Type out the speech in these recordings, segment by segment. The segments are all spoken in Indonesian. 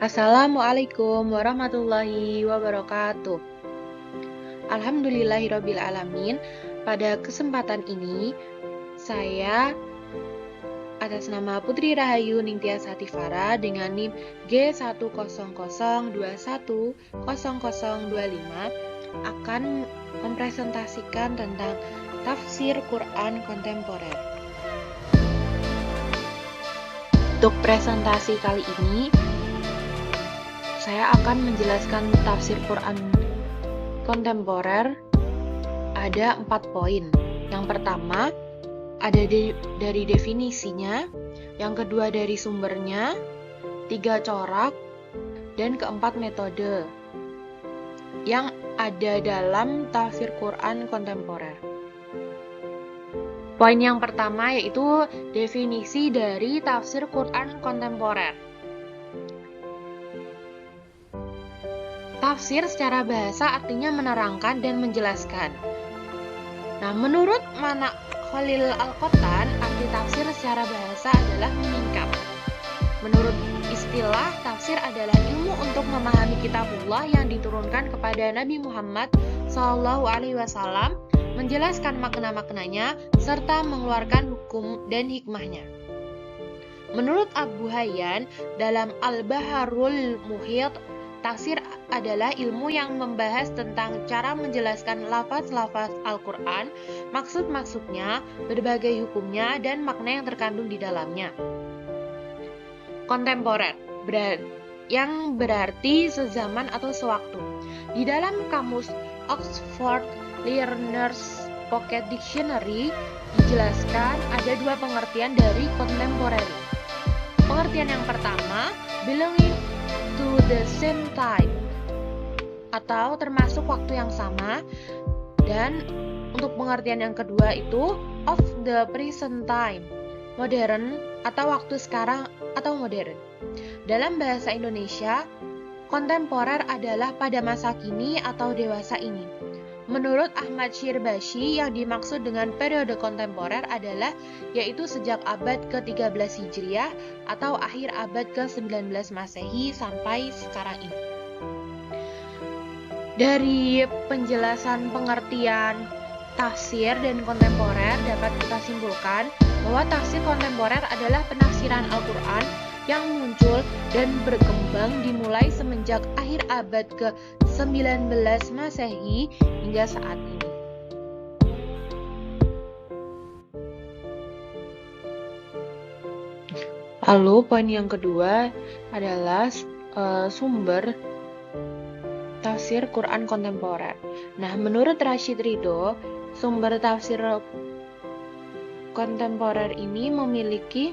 Assalamualaikum warahmatullahi wabarakatuh. Alhamdulillahirabbil alamin. Pada kesempatan ini, saya atas nama Putri Rahayu Ningtyas Hatifara dengan NIM G1002100025 akan mempresentasikan tentang tafsir Quran kontemporer. Untuk presentasi kali ini, saya akan menjelaskan tafsir Quran kontemporer ada 4 poin. Yang pertama ada dari definisinya, yang kedua dari sumbernya, 3 corak, dan keempat metode yang ada dalam tafsir Quran kontemporer. Poin yang pertama yaitu definisi dari tafsir Quran kontemporer. Tafsir secara bahasa artinya menerangkan dan menjelaskan. Nah, menurut Manak Khalil Al-Qattan, arti tafsir secara bahasa adalah menyingkap. Menurut istilah, tafsir adalah ilmu untuk memahami kitabullah yang diturunkan kepada Nabi Muhammad SAW, menjelaskan makna-maknanya, serta mengeluarkan hukum dan hikmahnya. Menurut Abu Hayyan, dalam Al-Baharul Muhit, tafsir adalah ilmu yang membahas tentang cara menjelaskan lafaz-lafaz Al-Quran, maksud-maksudnya, berbagai hukumnya, dan makna yang terkandung di dalamnya. Kontemporer, yang berarti sezaman atau sewaktu. Di dalam kamus Oxford Learner's Pocket Dictionary dijelaskan ada 2 pengertian dari contemporary. Pengertian yang pertama, belonging to the same time, atau termasuk waktu yang sama, dan untuk pengertian yang kedua itu of the present time, modern atau waktu sekarang atau modern. Dalam bahasa Indonesia, kontemporer adalah pada masa kini atau dewasa ini. Menurut Ahmad Shirbashi, yang dimaksud dengan periode kontemporer adalah yaitu sejak abad ke-13 Hijriah atau akhir abad ke-19 Masehi sampai sekarang ini. Dari penjelasan pengertian tafsir dan kontemporer dapat kita simpulkan bahwa tafsir kontemporer adalah penafsiran Al-Quran yang muncul dan berkembang dimulai semenjak akhir abad ke-19 Masehi hingga saat ini. Lalu poin yang kedua adalah sumber tafsir Quran kontemporer. Nah, menurut Rashid Ridho, sumber tafsir kontemporer ini memiliki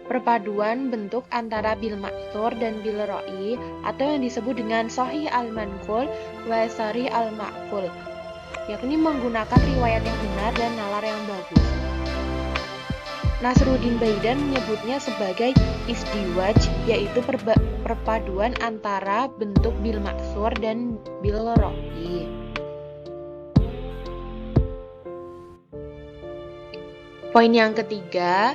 perpaduan bentuk antara bil ma'thur dan bil ra'i, atau yang disebut dengan sahih al-manqul wa sharih al-ma'qul, yakni menggunakan riwayat yang benar dan nalar yang bagus. Nasruddin Baidan menyebutnya sebagai isdiwaj, yaitu perpaduan antara bentuk bil ma'thur dan bil ra'i. Poin yang ketiga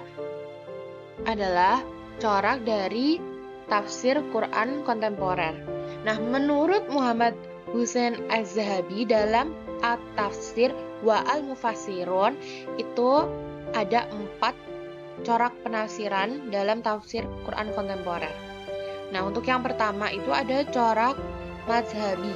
adalah corak dari tafsir Quran kontemporer. Nah, menurut Muhammad Husain Az-Zahabi dalam At-Tafsir wa Al-Mufassirun itu ada 4 corak penafsiran dalam tafsir Quran kontemporer. Nah, untuk yang pertama itu ada corak mazhabi.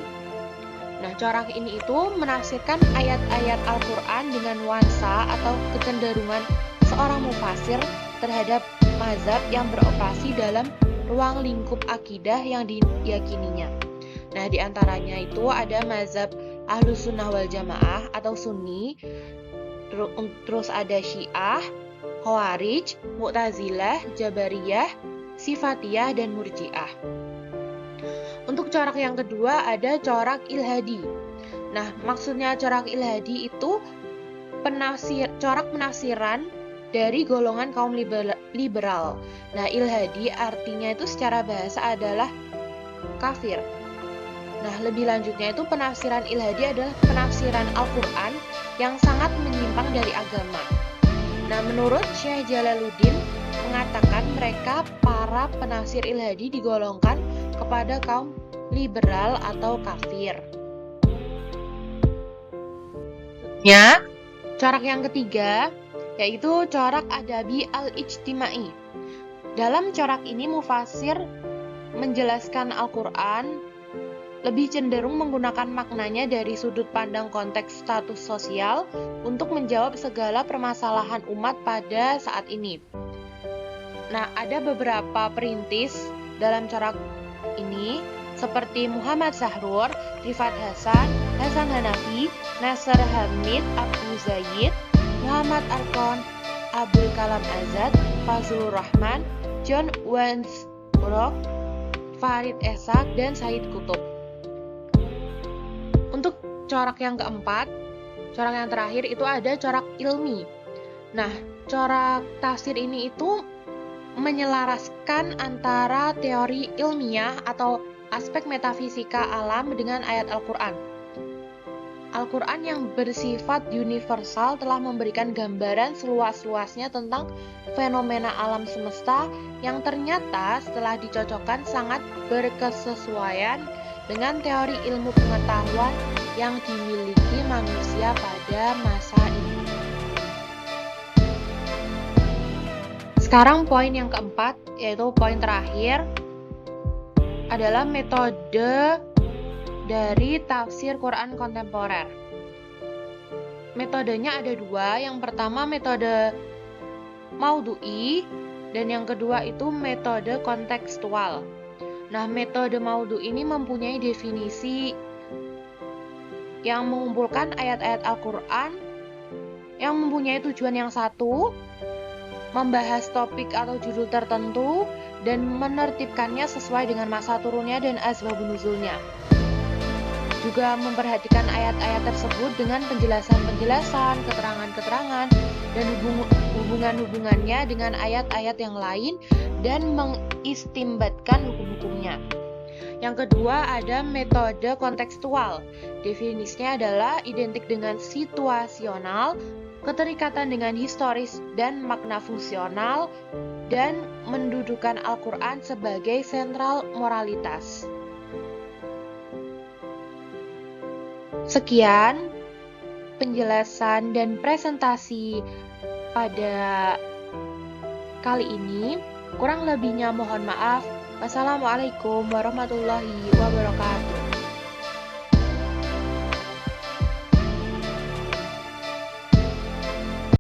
Nah, corak ini itu menafsirkan ayat-ayat Al-Quran dengan nuansa atau kecenderungan seorang mufassir terhadap mazhab yang beroperasi dalam ruang lingkup akidah yang diyakininya. Nah, diantaranya itu ada mazhab Ahlus Sunnah wal Jamaah atau Sunni, terus ada Syiah, Khawarij, Mu'tazilah, Jabariyah, Sifatiyah, dan Murji'ah. Untuk corak yang kedua ada corak ilhadi. Nah, maksudnya corak ilhadi itu corak penafsiran dari golongan kaum liberal. Nah, ilhadi artinya itu secara bahasa adalah kafir. Nah, lebih lanjutnya itu penafsiran ilhadi adalah penafsiran Al-Quran yang sangat menyimpang dari agama. Nah, menurut Syekh Jalaluddin mengatakan mereka para para penafsir ilhadi digolongkan kepada kaum liberal atau kafir. Corak yang ketiga yaitu corak adabi al-ijtimai. Dalam corak ini mufasir menjelaskan Al-Quran lebih cenderung menggunakan maknanya dari sudut pandang konteks status sosial untuk menjawab segala permasalahan umat pada saat ini. Nah, ada beberapa perintis dalam corak ini seperti Muhammad Sahrur, Rifat Hasan, Hasan Hanafi, Nasr Hamid Abu Zaid, Muhammad Arkon, Abdul Kalam Azad, Fazlur Rahman, John Wensbrook, Farid Esak, dan Said Kutub. Untuk corak yang keempat, corak yang terakhir itu ada corak ilmi. Nah, corak tafsir ini itu menyelaraskan antara teori ilmiah atau aspek metafisika alam dengan ayat Al-Quran. Al-Quran yang bersifat universal telah memberikan gambaran seluas-luasnya tentang fenomena alam semesta yang ternyata setelah dicocokkan sangat berkesesuaian dengan teori ilmu pengetahuan yang dimiliki manusia pada masa ini. Sekarang poin yang keempat, yaitu poin terakhir, adalah metode dari tafsir Quran kontemporer. Metodenya ada dua. Yang pertama metode maudhu'i dan yang kedua itu metode kontekstual. Nah, metode maudhu'i ini mempunyai definisi yang mengumpulkan ayat-ayat Al-Quran yang mempunyai tujuan yang satu, membahas topik atau judul tertentu dan menertibkannya sesuai dengan masa turunnya dan asbabun nuzulnya. Juga memperhatikan ayat-ayat tersebut dengan penjelasan-penjelasan, keterangan-keterangan, dan hubungan-hubungannya dengan ayat-ayat yang lain dan mengistimbatkan hukum-hukumnya. Yang kedua ada metode kontekstual. Definisinya adalah identik dengan situasional, keterikatan dengan historis dan makna fungsional, dan mendudukan Al-Quran sebagai sentral moralitas. Sekian penjelasan dan presentasi pada kali ini. Kurang lebihnya mohon maaf. Wassalamualaikum warahmatullahi wabarakatuh.